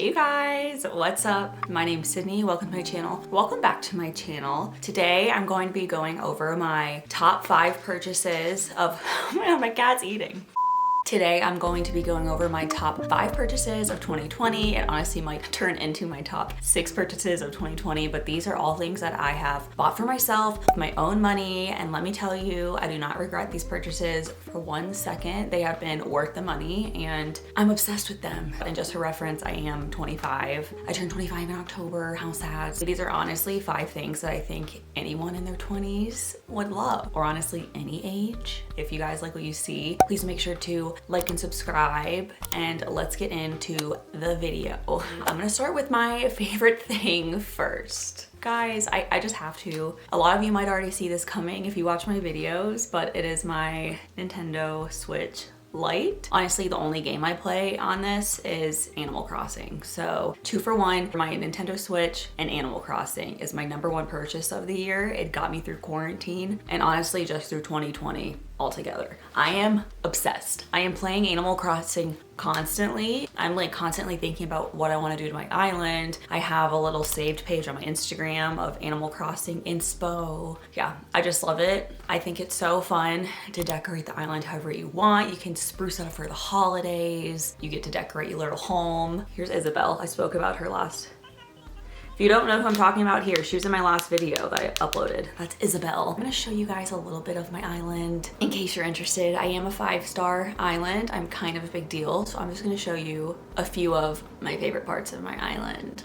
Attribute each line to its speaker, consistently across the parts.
Speaker 1: Hey you guys, what's up? My name's Sydney. Welcome to my channel. Welcome back to my channel. Today I'm going to be going over my top 5 purchases of oh my god, my cat's eating. Today I'm going to be going over my top 5 purchases of 2020. It honestly might turn into my top 6 purchases of 2020, but these are all things that I have bought for myself with my own money, and let me tell you, I do not regret these purchases for 1 second. They have been worth the money and I'm obsessed with them. And just for reference, I am 25. I turned 25 in October. How sad. So these are honestly 5 things that I think anyone in their 20s would love, or honestly any age. If you guys like what you see, please make sure to like and subscribe, and let's get into the video. I'm gonna start with my favorite thing first. Guys, I just have to. A lot of you might already see this coming if you watch my videos, but it is my Nintendo Switch Lite. Honestly, the only game I play on this is Animal Crossing. So 2 for 1 for my Nintendo Switch, and Animal Crossing is my #1 purchase of the year. It got me through quarantine and honestly just through 2020 altogether. I am obsessed. I am playing Animal Crossing constantly. I'm like constantly thinking about what I want to do to my island. I have a little saved page on my Instagram of Animal Crossing inspo. Yeah, I just love it. I think it's so fun to decorate the island however you want. You can spruce it up for the holidays. You get to decorate your little home. Here's Isabel. I spoke about her last. If you don't know who I'm talking about, here, she was in my last video that I uploaded. That's Isabel. I'm gonna show you guys a little bit of my island in case you're interested. I am a 5-star island. I'm kind of a big deal. So I'm just gonna show you a few of my favorite parts of my island.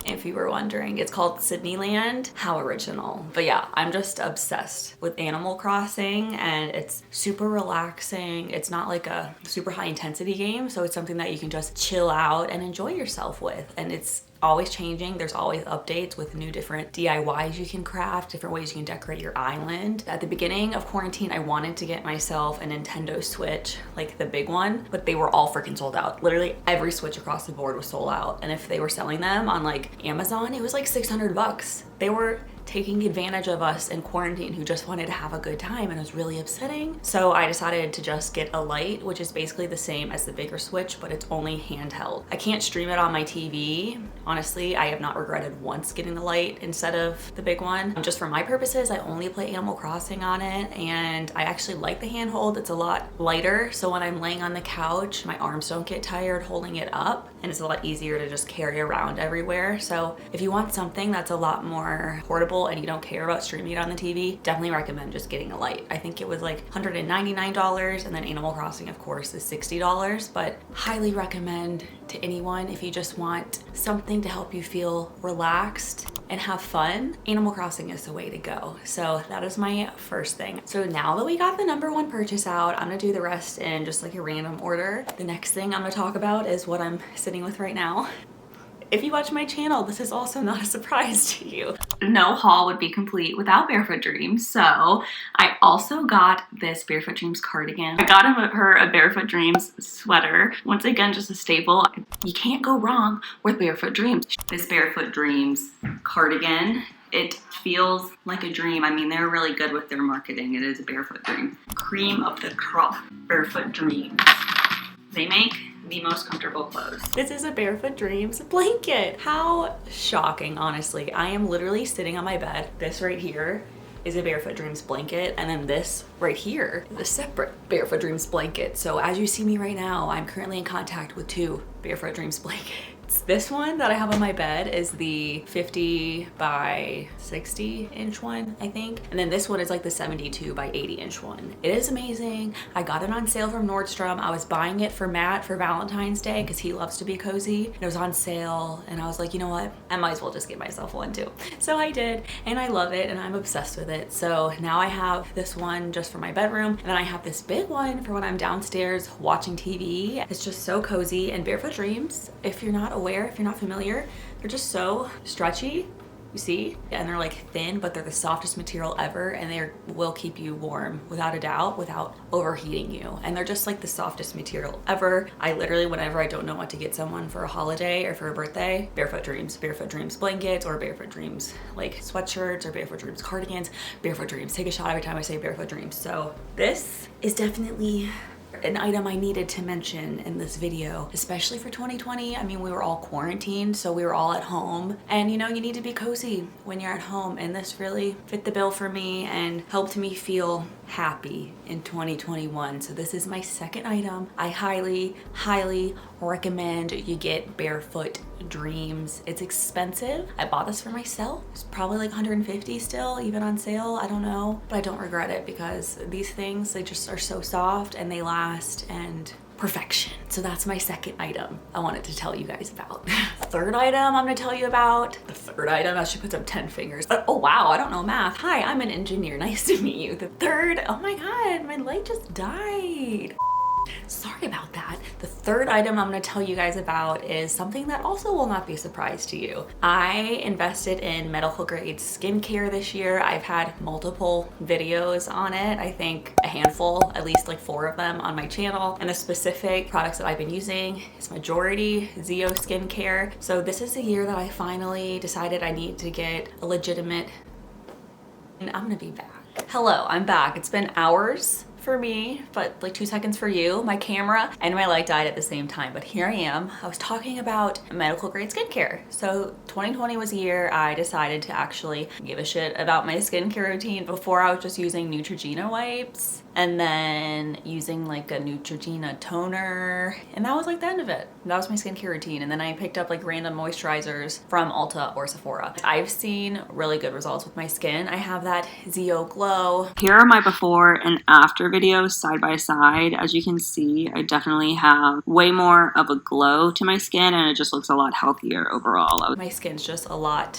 Speaker 1: If you were wondering, it's called Sydneyland. How original. But yeah, I'm just obsessed with Animal Crossing, and it's super relaxing. It's not like a super high intensity game, so it's something that you can just chill out and enjoy yourself with. And it's always changing. There's always updates with new different DIYs you can craft, different ways you can decorate your island. At the beginning of quarantine, I wanted to get myself a Nintendo Switch, like the big one, but they were all freaking sold out. Literally every Switch across the board was sold out. And if they were selling them on like Amazon, it was like 600 bucks. They were taking advantage of us in quarantine who just wanted to have a good time, and it was really upsetting. So I decided to just get a Lite, which is basically the same as the bigger Switch, but it's only handheld. I can't stream it on my TV. Honestly, I have not regretted once getting the Lite instead of the big one. Just for my purposes, I only play Animal Crossing on it, and I actually like the handhold. It's a lot lighter, so when I'm laying on the couch, my arms don't get tired holding it up, and it's a lot easier to just carry around everywhere. So if you want something that's a lot more portable and you don't care about streaming it on the TV, definitely recommend just getting a Lite. I think it was like $199, and then Animal Crossing of course is $60, but highly recommend to anyone if you just want something to help you feel relaxed and have fun. Animal Crossing is the way to go. So that is my first thing. So now that we got the #1 purchase out, I'm gonna do the rest in just like a random order. The next thing I'm gonna talk about is what I'm sitting with right now. If you watch my channel, this is also not a surprise to you. No haul would be complete without Barefoot Dreams, so I also got this Barefoot Dreams cardigan. I got her a Barefoot Dreams sweater. Once again, just a staple. You can't go wrong with Barefoot Dreams. This Barefoot Dreams cardigan, it feels like a dream. I mean, they're really good with their marketing. It is a Barefoot Dream. Cream of the crop Barefoot Dreams. They make the most comfortable clothes. This is a Barefoot Dreams blanket. How shocking, honestly. I am literally sitting on my bed. This right here is a Barefoot Dreams blanket, and then this right here is a separate Barefoot Dreams blanket. So as you see me right now, I'm currently in contact with 2 Barefoot Dreams blankets. This one that I have on my bed is the 50 by 60 inch one, I think. And then this one is like the 72 by 80 inch one. It is amazing. I got it on sale from Nordstrom. I was buying it for Matt for Valentine's Day because he loves to be cozy. It was on sale and I was like, you know what? I might as well just get myself one too. So I did, and I love it and I'm obsessed with it. So now I have this one just for my bedroom, and then I have this big one for when I'm downstairs watching TV. It's just so cozy. And Barefoot Dreams, if you're not aware, if you're not familiar, they're just so stretchy, you see? And they're like thin, but they're the softest material ever, and they will keep you warm without a doubt, without overheating you. And they're just like the softest material ever. I literally, whenever I don't know what to get someone for a holiday or for a birthday, Barefoot Dreams blankets, or Barefoot Dreams like sweatshirts, or Barefoot Dreams cardigans, Barefoot Dreams. Take a shot every time I say Barefoot Dreams. So this is definitely An item I needed to mention in this video, especially for 2020. I mean, we were all quarantined, so we were all at home, and you know, you need to be cozy when you're at home, and this really fit the bill for me and helped me feel happy in 2021. So this is my second item. I highly recommend you get Barefoot Dreams. It's expensive. I bought this for myself. It's probably like 150 still, even on sale. I don't know, but I don't regret it because these things, they just are so soft and they last, and perfection. So that's my second item I wanted to tell you guys about. Third item I'm gonna tell you about. The third item, I should put up 10 fingers. Oh wow, I don't know math. Hi, I'm an engineer. Nice to meet you. The third, oh my God, my light just died. Sorry about that. The third item I'm going to tell you guys about is something that also will not be a surprise to you. I invested in medical grade skincare this year. I've had multiple videos on it. I think a handful, at least like 4 of them on my channel. And the specific products that I've been using is majority Zeo skincare. So this is the year that I finally decided I need to get a legitimate, and I'm going to be back. Hello, I'm back. It's been hours for me, but like 2 seconds for you. My camera and my light died at the same time, but here I am. I was talking about medical grade skincare. So 2020 was a year I decided to actually give a shit about my skincare routine. Before, I was just using Neutrogena wipes and then using like a Neutrogena toner, and that was like the end of it. That was my skincare routine. And then I picked up like random moisturizers from Ulta or Sephora. I've seen really good results with my skin. I have that Zeo glow. Here are my before and after videos side by side. As you can see, I definitely have way more of a glow to my skin, and it just looks a lot healthier overall. My skin's just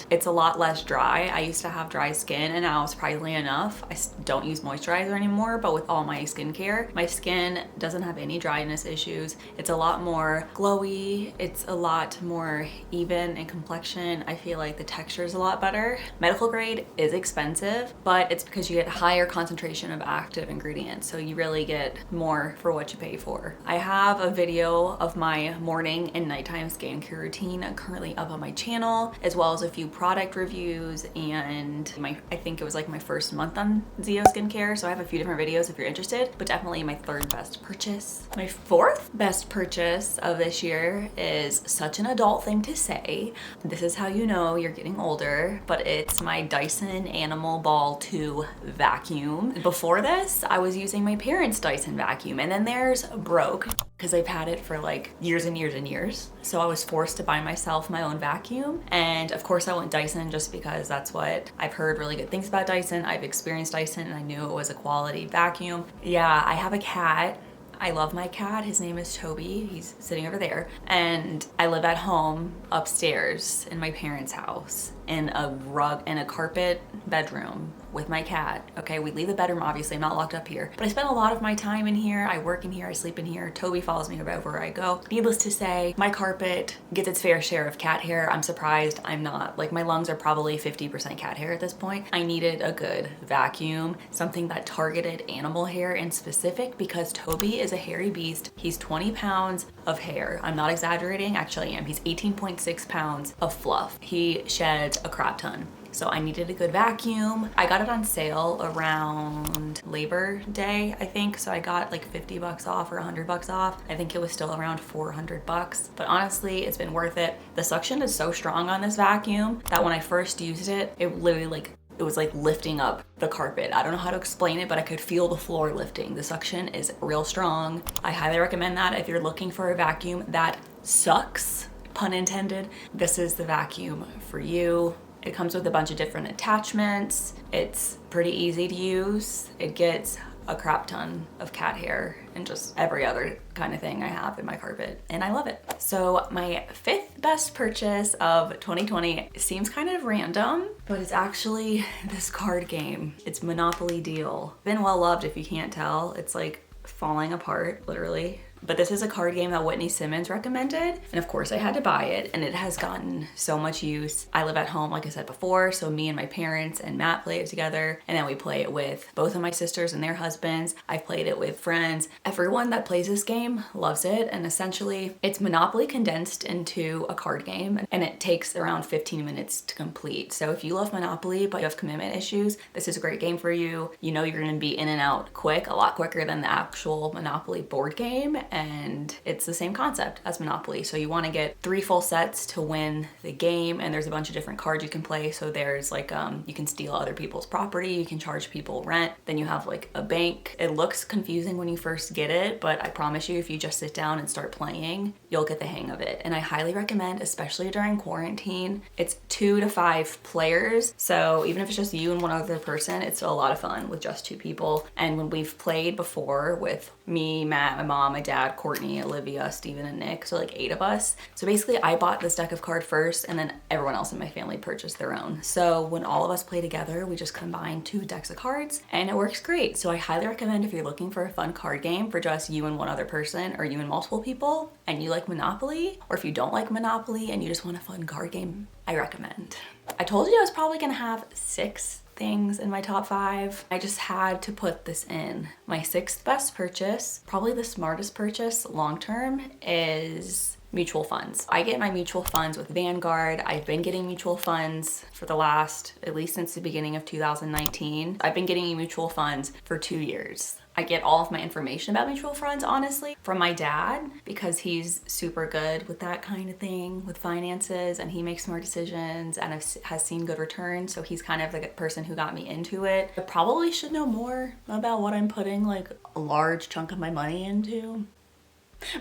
Speaker 1: it's a lot less dry. I used to have dry skin, and now surprisingly enough, I don't use moisturizer anymore, but with all my skincare, my skin doesn't have any dryness issues. It's a lot more glowy. It's a lot more even in complexion. I feel like the texture is a lot better. Medical grade is expensive, but it's because you get a higher concentration of active ingredients. So you really get more for what you pay for. I have a video of my morning and nighttime skincare routine currently up on my channel, as well as a few product reviews, and I think it was like my first month on Zeo skincare. So I have a few different videos if you're interested, but definitely my third best purchase. My fourth best purchase of this year is such an adult thing to say. This is how you know you're getting older, but it's my Dyson Animal Ball 2 vacuum. Before this, I was using my parents' Dyson vacuum, and then theirs broke because I've had it for like years and years and years. So I was forced to buy myself my own vacuum. And of course I went Dyson just because that's what I've heard really good things about Dyson. I've experienced Dyson and I knew it was a quality vacuum. Yeah, I have a cat. I love my cat. His name is Toby. He's sitting over there. And I live at home upstairs in my parents' house in a carpet bedroom with my cat. Okay, we leave the bedroom, obviously, I'm not locked up here, but I spend a lot of my time in here. I work in here, I sleep in here. Toby follows me wherever I go. Needless to say, my carpet gets its fair share of cat hair. I'm surprised I'm not. Like, my lungs are probably 50% cat hair at this point. I needed a good vacuum, something that targeted animal hair in specific, because Toby is a hairy beast. He's 20 pounds of hair. I'm not exaggerating, actually I am. He's 18.6 pounds of fluff. He sheds a crap ton. So I needed a good vacuum. I got it on sale around Labor Day, I think. So I got like 50 bucks off or 100 bucks off. I think it was still around 400 bucks. But honestly, it's been worth it. The suction is so strong on this vacuum that when I first used it, it literally it was like lifting up the carpet. I don't know how to explain it, but I could feel the floor lifting. The suction is real strong. I highly recommend that if you're looking for a vacuum that sucks, pun intended. This is the vacuum for you. It comes with a bunch of different attachments. It's pretty easy to use. It gets a crap ton of cat hair and just every other kind of thing I have in my carpet, and I love it. So my fifth best purchase of 2020 seems kind of random, but it's actually this card game. It's Monopoly Deal. Been well loved if you can't tell. It's like falling apart, literally. but this is a card game that Whitney Simmons recommended. And of course I had to buy it, and it has gotten so much use. I live at home, like I said before, so me and my parents and Matt play it together, and then we play it with both of my sisters and their husbands. I've played it with friends. Everyone that plays this game loves it, and essentially it's Monopoly condensed into a card game, and it takes around 15 minutes to complete. So if you love Monopoly but you have commitment issues, this is a great game for you. You know you're gonna be in and out quick, a lot quicker than the actual Monopoly board game, and it's the same concept as Monopoly. So you wanna get 3 full sets to win the game, and there's a bunch of different cards you can play. So there's like, you can steal other people's property, you can charge people rent, then you have like a bank. It looks confusing when you first get it, but I promise you if you just sit down and start playing, you'll get the hang of it. And I highly recommend, especially during quarantine. It's 2 to 5 players, so even if it's just you and one other person, it's a lot of fun with just 2 people. And when we've played before with me, Matt, my mom, my dad, Courtney, Olivia, Steven, and Nick, so like 8 of us. So basically I bought this deck of cards first, and then everyone else in my family purchased their own. So when all of us play together, we just combine 2 decks of cards, and it works great. So I highly recommend if you're looking for a fun card game for just you and one other person, or you and multiple people, and you like Monopoly, or if you don't like Monopoly and you just want a fun card game, I recommend. I told you I was probably gonna have 6 things in my top 5. I just had to put this in. My 6th best purchase, probably the smartest purchase long-term, is mutual funds. I get my mutual funds with Vanguard. I've been getting mutual funds for the last, at least since the beginning of 2019. I've been getting mutual funds for 2 years. I get all of my information about mutual funds, honestly, from my dad, because he's super good with that kind of thing, with finances, and he makes smart decisions and has seen good returns. So he's kind of the person who got me into it. I probably should know more about what I'm putting like a large chunk of my money into,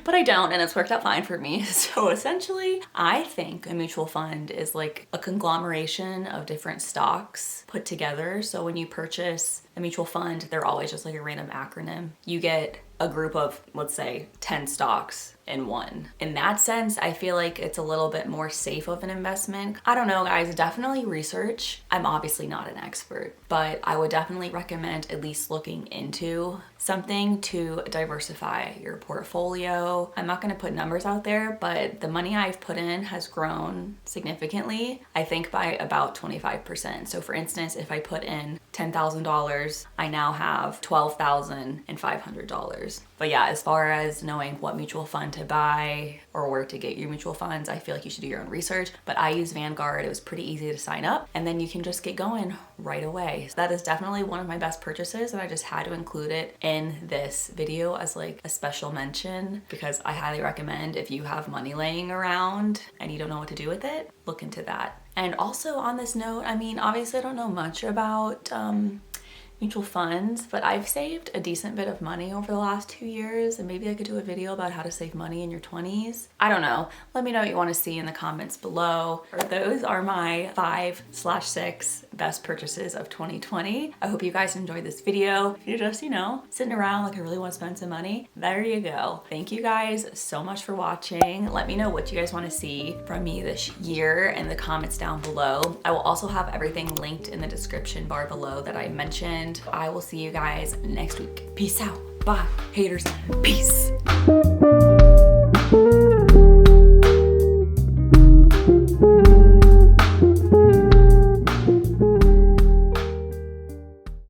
Speaker 1: but I don't, and it's worked out fine for me. So essentially, I think a mutual fund is like a conglomeration of different stocks put together. So when you purchase a mutual fund, they're always just like a random acronym. You get a group of, let's say, 10 stocks in one. In that sense, I feel like it's a little bit more safe of an investment. I don't know, guys, definitely research. I'm obviously not an expert, but I would definitely recommend at least looking into something to diversify your portfolio. I'm not gonna put numbers out there, but the money I've put in has grown significantly, I think by about 25%. So for instance, if I put in $10,000, I now have $12,500. But yeah, as far as knowing what mutual fund to buy or where to get your mutual funds, I feel like you should do your own research. But I use Vanguard. It was pretty easy to sign up, and then you can just get going right away. So that is definitely one of my best purchases, and I just had to include it in this video as like a special mention, because I highly recommend if you have money laying around and you don't know what to do with it, look into that. And also on this note, I mean, obviously I don't know much about mutual funds, but I've saved a decent bit of money over the last 2 years, and maybe I could do a video about how to save money in your 20s. I don't know. Let me know what you want to see in the comments below. Those are my 5/6 best purchases of 2020. I hope you guys enjoyed this video. If you're just, you know, sitting around like I really want to spend some money, there you go. Thank you guys so much for watching. Let me know what you guys want to see from me this year in the comments down below. I will also have everything linked in the description bar below that I mentioned. I will see you guys next week. Peace out. Bye. Haters. Peace.